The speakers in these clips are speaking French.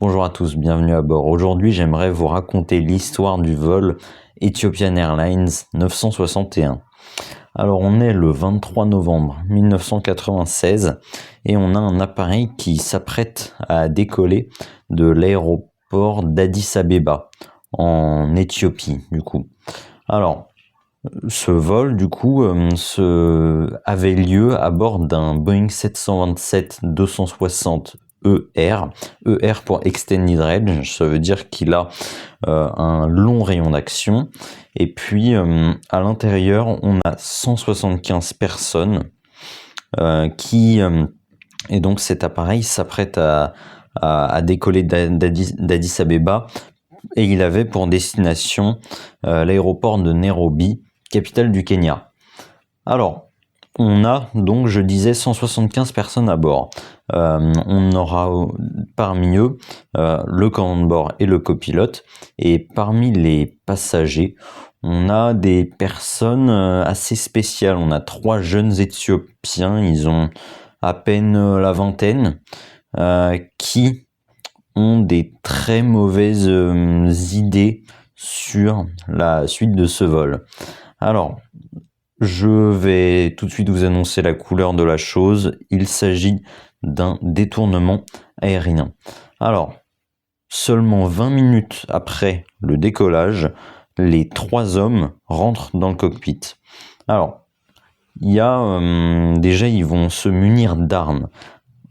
Bonjour à tous, bienvenue à bord. Aujourd'hui, j'aimerais vous raconter l'histoire du vol Ethiopian Airlines 961. Alors, on est le 23 novembre 1996 et on a un appareil qui s'apprête à décoller de l'aéroport d'Addis Abeba en Éthiopie, du coup. Alors, ce vol, du coup, avait lieu à bord d'un Boeing 727-260 ER. ER pour Extended Range, ça veut dire qu'il a un long rayon d'action. Et puis, à l'intérieur, on a 175 personnes et donc cet appareil s'apprête à décoller d'Addis Abeba. Et il avait pour destination l'aéroport de Nairobi, capitale du Kenya. Alors, on a donc, je disais, 175 personnes à bord. On aura parmi eux le commandant de bord et le copilote. Et parmi les passagers, on a des personnes assez spéciales. On a 3 jeunes Éthiopiens, ils ont à peine la vingtaine, qui ont des très mauvaises idées sur la suite de ce vol. Alors, je vais tout de suite vous annoncer la couleur de la chose. Il s'agit d'un détournement aérien. Alors, seulement 20 minutes après le décollage, les 3 hommes rentrent dans le cockpit. Alors, il y a déjà, ils vont se munir d'armes.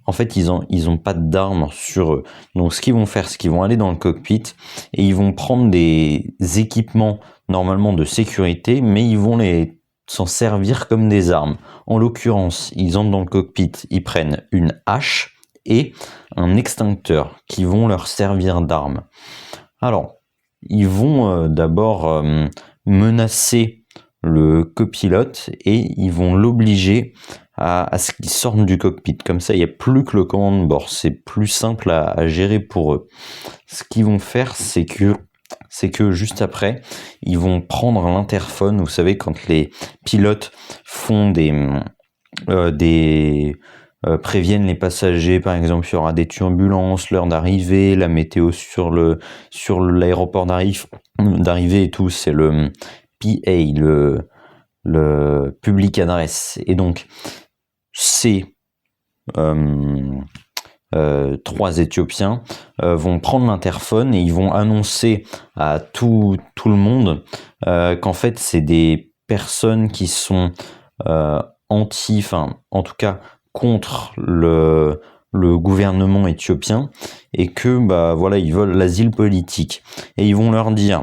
En fait, ils ont pas d'armes sur eux. Donc, ce qu'ils vont faire, c'est qu'ils vont aller dans le cockpit et ils vont prendre des équipements normalement de sécurité, mais ils vont s'en servir comme des armes. En l'occurrence, ils entrent dans le cockpit, ils prennent une hache et un extincteur qui vont leur servir d'arme. Alors, ils vont d'abord menacer le copilote et ils vont l'obliger à ce qu'ils sortent du cockpit. Comme ça, il n'y a plus que le commandant de bord. C'est plus simple à gérer pour eux. Ce qu'ils vont faire, c'est que juste après, ils vont prendre l'interphone. Vous savez, quand les pilotes font préviennent les passagers, par exemple, il y aura des turbulences, l'heure d'arrivée, la météo sur l'aéroport d'arrivée et tout, c'est le PA, le public adresse. Et donc, ces 3 Éthiopiens vont prendre l'interphone et ils vont annoncer à tout le monde qu'en fait, c'est des personnes qui sont en tout cas, contre le gouvernement éthiopien et que, voilà, ils veulent l'asile politique. Et ils vont leur dire,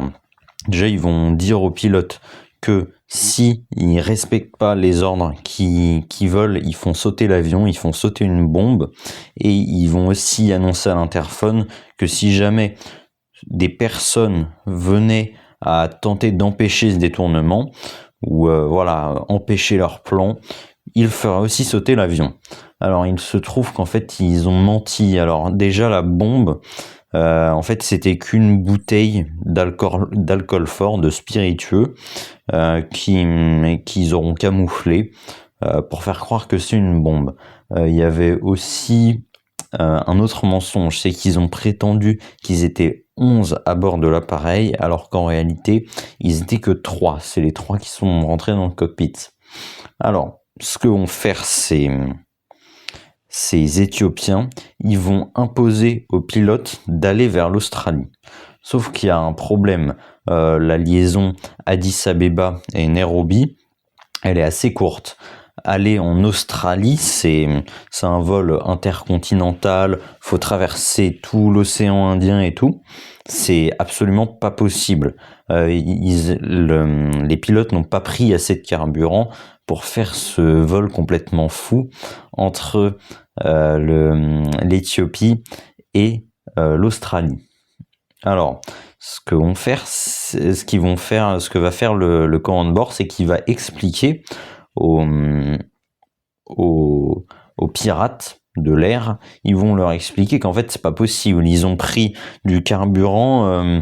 déjà, ils vont dire aux pilotes que si ils respectent pas les ordres qu'ils veulent, ils font sauter l'avion, ils font sauter une bombe, et ils vont aussi annoncer à l'interphone que si jamais des personnes venaient à tenter d'empêcher ce détournement, ou voilà, empêcher leur plan, ils feraient aussi sauter l'avion. Alors il se trouve qu'en fait ils ont menti. Alors déjà la bombe, en fait, c'était qu'une bouteille d'alcool fort, de spiritueux, qu'ils auront camouflé pour faire croire que c'est une bombe. Il y avait aussi un autre mensonge, c'est qu'ils ont prétendu qu'ils étaient 11 à bord de l'appareil, alors qu'en réalité, ils étaient que 3. C'est les 3 qui sont rentrés dans le cockpit. Alors, ce que vont faire ces Éthiopiens, ils vont imposer aux pilotes d'aller vers l'Australie. Sauf qu'il y a un problème. La liaison Addis Abeba et Nairobi, elle est assez courte. Aller en Australie, c'est un vol intercontinental, faut traverser tout l'océan Indien et tout. C'est absolument pas possible. Les pilotes n'ont pas pris assez de carburant pour faire ce vol complètement fou entre l'Éthiopie et l'Australie. Alors, ce que va faire le commandant de bord, c'est qu'il va expliquer aux pirates de l'air, ils vont leur expliquer qu'en fait c'est pas possible. Ils ont pris du carburant.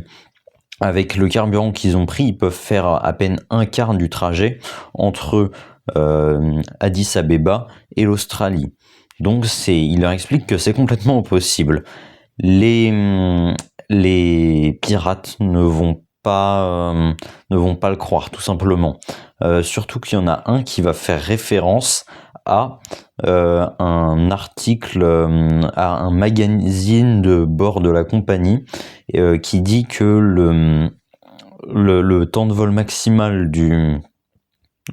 Avec le carburant qu'ils ont pris, ils peuvent faire à peine un quart du trajet entre Addis Abeba et l'Australie. Donc il leur explique que c'est complètement impossible. Les, les pirates ne vont pas le croire, tout simplement. Surtout qu'il y en a un qui va faire référence à un article, à un magazine de bord de la compagnie qui dit que le temps de vol maximal du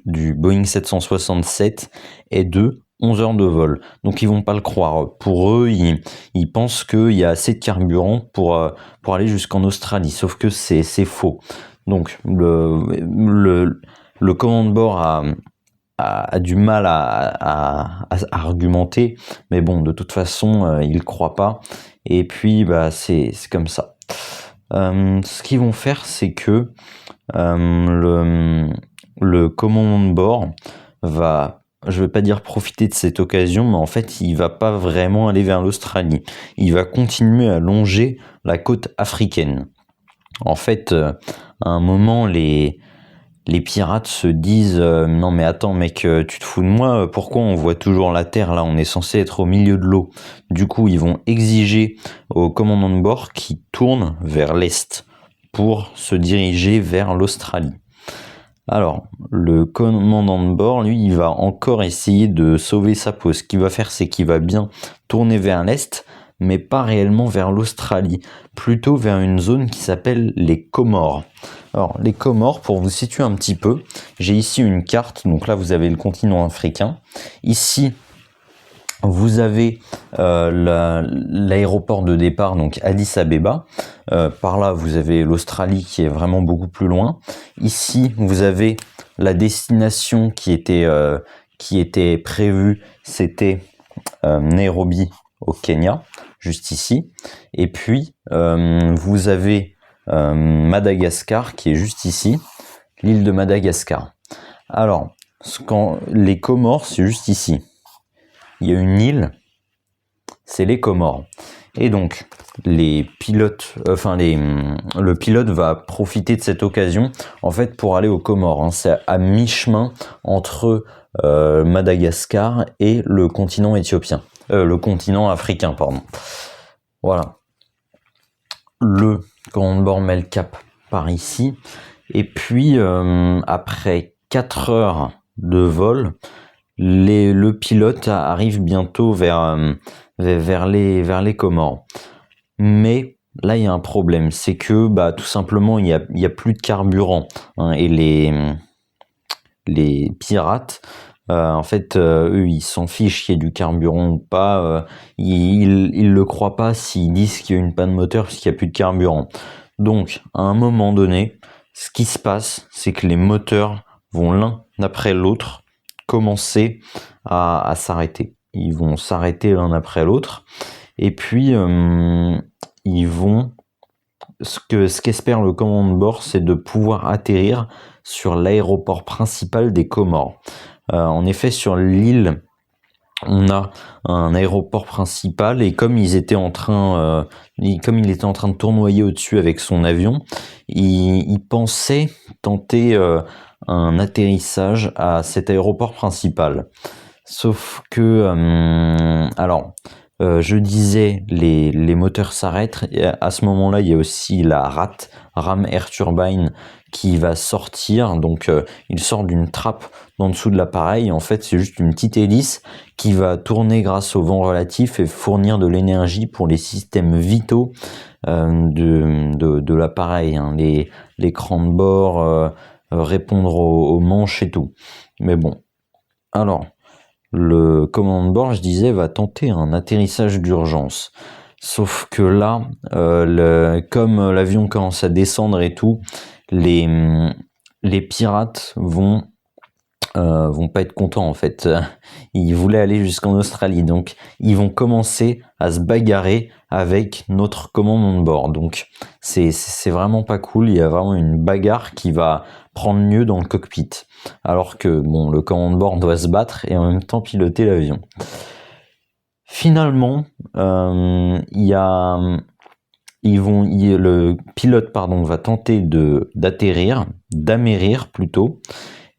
Boeing 767 est de 11 heures de vol. Donc ils vont pas le croire. Pour eux, ils pensent qu'il y a assez de carburant pour aller jusqu'en Australie. Sauf que c'est faux. Donc le commandant de bord a du mal à argumenter. Mais bon, de toute façon, il ne croit pas. Et puis, bah, c'est comme ça. Ce qu'ils vont faire, c'est que le commandant de bord va, je ne vais pas dire profiter de cette occasion, mais en fait, il va pas vraiment aller vers l'Australie. Il va continuer à longer la côte africaine. En fait, à un moment, les pirates se disent non mais attends mec, tu te fous de moi, pourquoi on voit toujours la terre là, on est censé être au milieu de l'eau. Du coup ils vont exiger au commandant de bord qui tourne vers l'est pour se diriger vers l'Australie. Alors le commandant de bord lui il va encore essayer de sauver sa peau. Ce qu'il va faire c'est qu'il va bien tourner vers l'est mais pas réellement vers l'Australie, plutôt vers une zone qui s'appelle les Comores. Alors, les Comores, pour vous situer un petit peu, j'ai ici une carte. Donc là, vous avez le continent africain. Ici, vous avez l'aéroport de départ, donc Addis Abeba. Par là, vous avez l'Australie qui est vraiment beaucoup plus loin. Ici, vous avez la destination qui était prévue, c'était Nairobi au Kenya, juste ici. Et puis, vous avez Madagascar qui est juste ici, l'île de Madagascar. Alors, les Comores, c'est juste ici. Il y a une île, c'est les Comores. Et donc, le pilote va profiter de cette occasion, en fait, pour aller aux Comores. Hein. C'est à mi-chemin entre Madagascar et le continent éthiopien. Le continent africain, pardon. Voilà. Le commandant de bord met le cap par ici. Et puis, après 4 heures de vol, le pilote arrive bientôt vers les Comores. Mais là, il y a un problème. C'est que, bah, tout simplement, il y a plus de carburant. Hein, et les pirates, en fait, eux, ils s'en fichent qu'il y ait du carburant ou pas. Ils le croient pas s'ils disent qu'il y a une panne moteur parce qu'il n'y a plus de carburant. Donc, à un moment donné, ce qui se passe, c'est que les moteurs vont l'un après l'autre commencer à s'arrêter. Ils vont s'arrêter l'un après l'autre. Et puis, ils vont... Ce qu'espère le commandant de bord, c'est de pouvoir atterrir sur l'aéroport principal des Comores. En effet, sur l'île, on a un aéroport principal et comme il était en train de tournoyer au-dessus avec son avion, il pensait tenter un atterrissage à cet aéroport principal. Sauf que, je disais, les moteurs s'arrêtent. Et à ce moment-là, il y a aussi la Ram Air Turbine qui va sortir. Donc, il sort d'une trappe en dessous de l'appareil. En fait, c'est juste une petite hélice qui va tourner grâce au vent relatif et fournir de l'énergie pour les systèmes vitaux de l'appareil. Hein. Les crans de bord, répondre aux manches et tout. Mais bon, alors... Le commandant de bord, je disais, va tenter un atterrissage d'urgence. Sauf que là, comme l'avion commence à descendre et tout, les pirates vont pas être contents en fait. Ils voulaient aller jusqu'en Australie, donc ils vont commencer à se bagarrer avec notre commandant de bord. Donc c'est vraiment pas cool. Il y a vraiment une bagarre qui va prendre lieu dans le cockpit, alors que bon, le commandant de bord doit se battre et en même temps piloter l'avion. Finalement, le pilote va tenter d'amérir plutôt.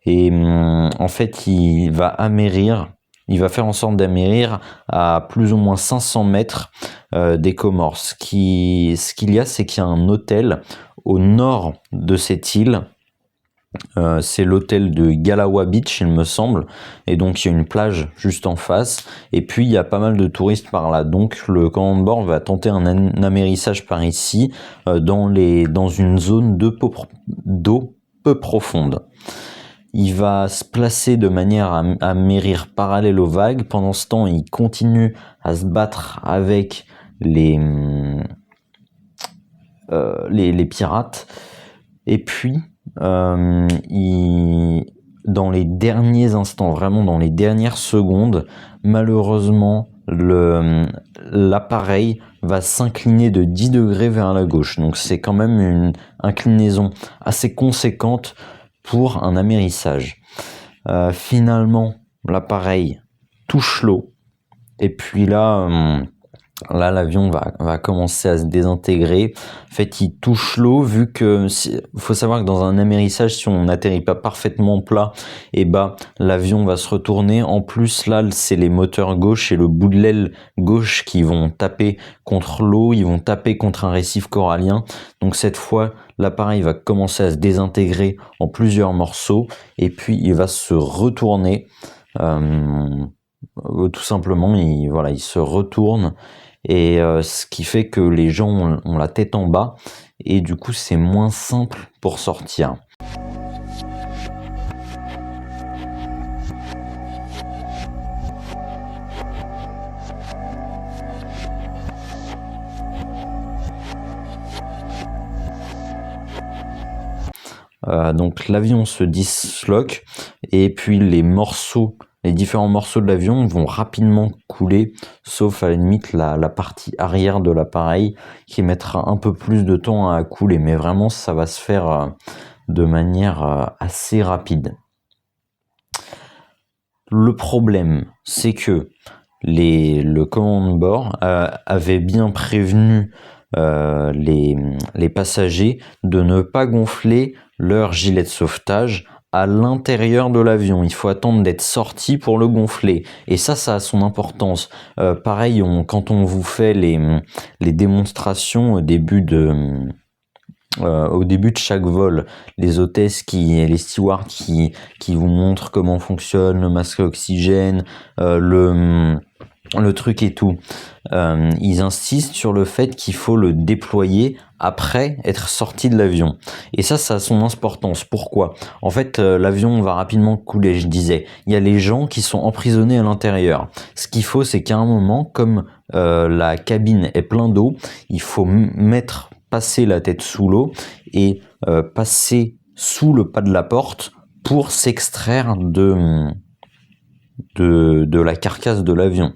Et en fait, il va amérir il va faire en sorte d'amérir à plus ou moins 500 mètres des Comores. Ce qu'il y a, c'est qu'il y a un hôtel au nord de cette île. C'est l'hôtel de Galawa Beach, il me semble, et donc il y a une plage juste en face, et puis il y a pas mal de touristes par là, donc le commandant de bord va tenter un amérissage par ici, dans une zone d'eau peu profonde. Il va se placer de manière à amérir parallèle aux vagues. Pendant ce temps, il continue à se battre avec les pirates, et puis dans les derniers instants, vraiment dans les dernières secondes, malheureusement, l'appareil va s'incliner de 10 degrés vers la gauche. Donc c'est quand même une inclinaison assez conséquente pour un amérissage. Finalement, l'appareil touche l'eau. Et puis là, l'avion va commencer à se désintégrer. En fait, il touche l'eau, vu que faut savoir que dans un amérissage, si on n'atterrit pas parfaitement plat, l'avion va se retourner. En plus, là, c'est les moteurs gauche et le bout de l'aile gauche qui vont taper contre l'eau, ils vont taper contre un récif corallien. Donc cette fois, l'appareil va commencer à se désintégrer en plusieurs morceaux, et puis il va se retourner. Tout simplement, il se retourne. Et ce qui fait que les gens ont la tête en bas, et du coup c'est moins simple pour sortir. Donc l'avion se disloque, et puis les différents morceaux de l'avion vont rapidement couler, sauf à la limite la partie arrière de l'appareil qui mettra un peu plus de temps à couler, mais vraiment ça va se faire de manière assez rapide. Le problème, c'est que le commandant de bord avait bien prévenu les passagers de ne pas gonfler leur gilet de sauvetage à l'intérieur de l'avion. Il faut attendre d'être sorti pour le gonfler. Et ça a son importance. Pareil, quand on vous fait les démonstrations au début de chaque vol, les hôtesses les stewards qui vous montrent comment fonctionne le masque à oxygène, le truc et tout. Ils insistent sur le fait qu'il faut le déployer après être sorti de l'avion. Et ça a son importance. Pourquoi ? En fait, l'avion va rapidement couler, je disais. Il y a les gens qui sont emprisonnés à l'intérieur. Ce qu'il faut, c'est qu'à un moment, comme la cabine est pleine d'eau, il faut passer la tête sous l'eau et passer sous le pas de la porte pour s'extraire de la carcasse de l'avion.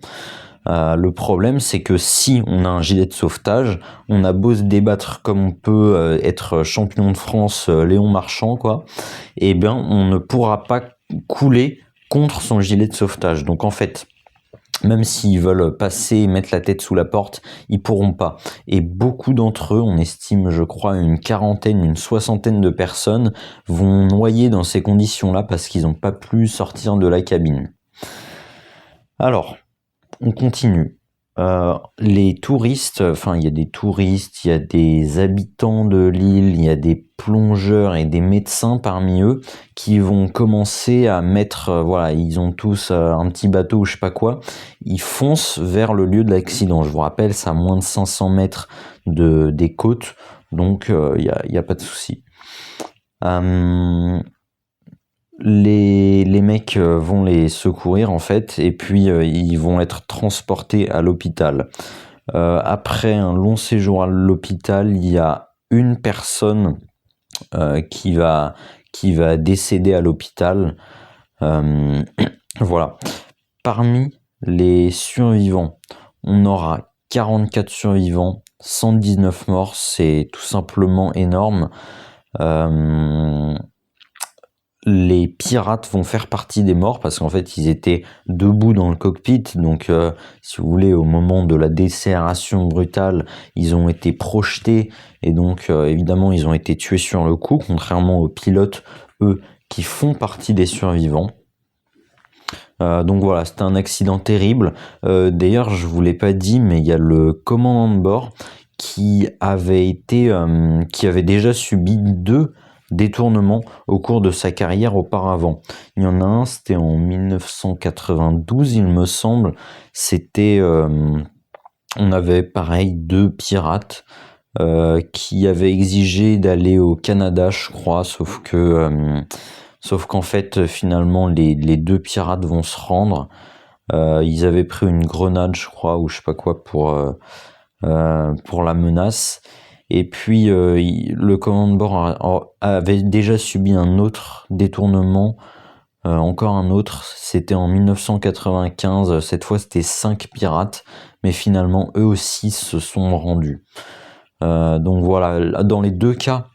Le problème, c'est que si on a un gilet de sauvetage, on a beau se débattre comme on peut, être champion de France, Léon Marchand, quoi, on ne pourra pas couler contre son gilet de sauvetage. Donc en fait, même s'ils veulent passer, mettre la tête sous la porte, ils pourront pas. Et beaucoup d'entre eux, on estime, je crois, une soixantaine de personnes vont noyer dans ces conditions-là parce qu'ils n'ont pas pu sortir de la cabine. Alors, on continue. Les touristes, il y a des touristes, il y a des habitants de l'île, il y a des plongeurs et des médecins parmi eux qui vont commencer à mettre, ils ont tous un petit bateau ou je sais pas quoi, ils foncent vers le lieu de l'accident. Je vous rappelle, c'est à moins de 500 mètres des côtes, donc il y a pas de souci. Les mecs vont les secourir en fait, et puis ils vont être transportés à l'hôpital. Après un long séjour à l'hôpital, il y a une personne qui va décéder à l'hôpital. Voilà. Parmi les survivants, on aura 44 survivants, 119 morts, c'est tout simplement énorme. Les pirates vont faire partie des morts parce qu'en fait ils étaient debout dans le cockpit, donc si vous voulez, au moment de la décélération brutale, ils ont été projetés et donc évidemment ils ont été tués sur le coup, contrairement aux pilotes, eux, qui font partie des survivants. Donc voilà, c'était un accident terrible. D'ailleurs, je vous l'ai pas dit, mais il y a le commandant de bord qui avait déjà subi 2 détournements au cours de sa carrière auparavant. Il y en a un, c'était en 1992, il me semble. On avait pareil 2 pirates qui avaient exigé d'aller au Canada, je crois, sauf qu'en fait, finalement, les 2 pirates vont se rendre. Ils avaient pris une grenade, je crois, ou je sais pas quoi pour la menace. Et puis, le commandant de bord avait déjà subi un autre détournement, encore un autre. C'était en 1995. Cette fois, c'était 5 pirates, mais finalement, eux aussi se sont rendus. Donc voilà, dans les 2 cas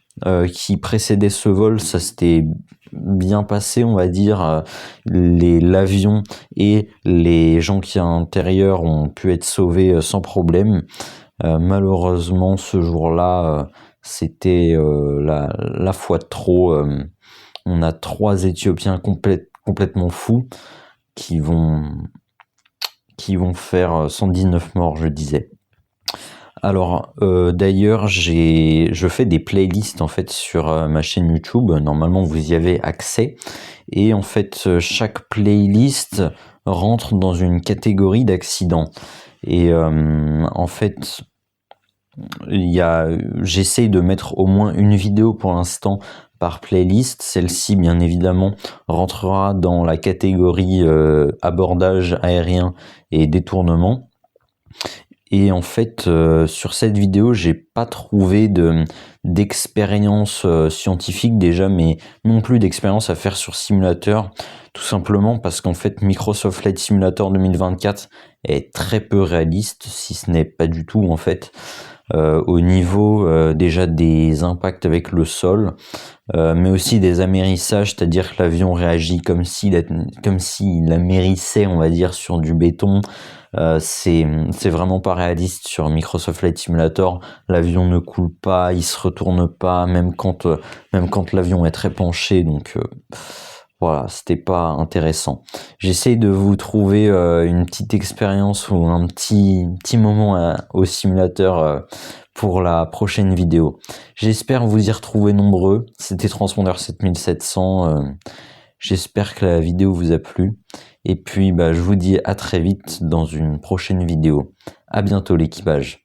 qui précédaient ce vol, ça s'était bien passé, on va dire. L'avion et les gens qui à l'intérieur ont pu être sauvés sans problème. Malheureusement, ce jour-là, c'était la fois de trop. On a 3 Éthiopiens complètement fous qui vont faire 119 morts, je disais. Alors, d'ailleurs, je fais des playlists en fait sur ma chaîne YouTube. Normalement, vous y avez accès. Et en fait, chaque playlist rentre dans une catégorie d'accidents. Et en fait, j'essaye de mettre au moins une vidéo pour l'instant par playlist. Celle-ci, bien évidemment, rentrera dans la catégorie abordage aérien et détournement. Et en fait, sur cette vidéo, j'ai pas trouvé d'expérience scientifique déjà, mais non plus d'expérience à faire sur simulateur, tout simplement parce qu'en fait, Microsoft Flight Simulator 2024 est très peu réaliste, si ce n'est pas du tout en fait, au niveau déjà des impacts avec le sol, mais aussi des amérissages, c'est-à-dire que l'avion réagit comme s'il amérissait, on va dire, sur du béton. C'est vraiment pas réaliste sur Microsoft Flight Simulator. L'avion ne coule pas, il se retourne pas, même quand l'avion est très penché. Donc voilà, c'était pas intéressant. J'essaye de vous trouver une petite expérience ou un petit moment au simulateur pour la prochaine vidéo. J'espère vous y retrouver nombreux. C'était Transpondeur 7700. J'espère que la vidéo vous a plu. Et puis, je vous dis à très vite dans une prochaine vidéo. À bientôt l'équipage.